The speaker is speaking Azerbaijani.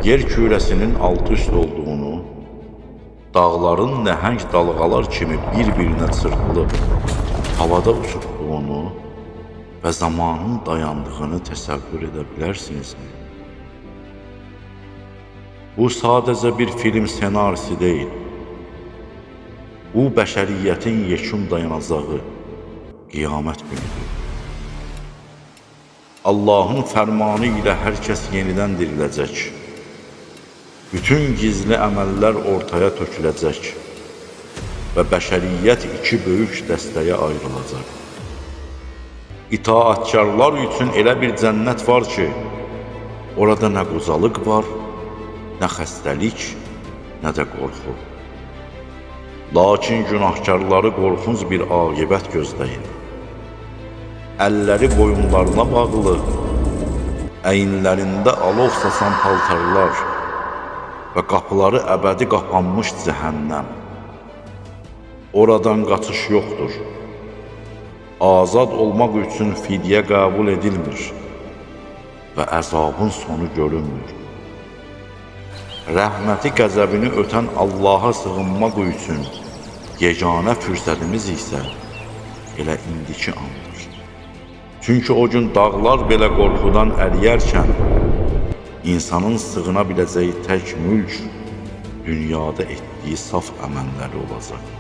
yer kürəsinin alt-üst olduğunu, dağların nəhəng dalğalar kimi bir-birinə çırpılıb havada uçurtduğunu və zamanın dayandığını təsəvvür edə bilərsinizmi? Bu sadəcə bir film senarisi deyil. Bu bəşəriyyətin yekun dayanacağı qiyamət günüdür. Allahın fərmanı ilə hər kəs yenidən diriləcək. Bütün gizli əməllər ortaya töküləcək və bəşəriyyət iki böyük dəstəyə ayrılacaq. İtaatkarlar üçün elə bir cənnət var ki, orada nə qocalıq var, nə xəstəlik, nə də qorxu. Lakin günahkarları qorxunc bir aqibət gözləyir. Əlləri boyunlarına bağlı, əyinlərində alov saçan paltarlar və qapıları əbədi qapanmış cəhənnəm. Oradan qaçış yoxdur. Azad olmaq üçün fidyə qəbul edilmir və əzabın sonu görünmür. Rəhməti qəzəbini ötən Allaha sığınmaq üçün yeganə fürsətimiz isə elə indiki andır. Çünki o gün dağlar belə qorxudan əriyərkən, insanın sığına biləcəyi tək mülk dünyada etdiyi saf əməlləri olacaq.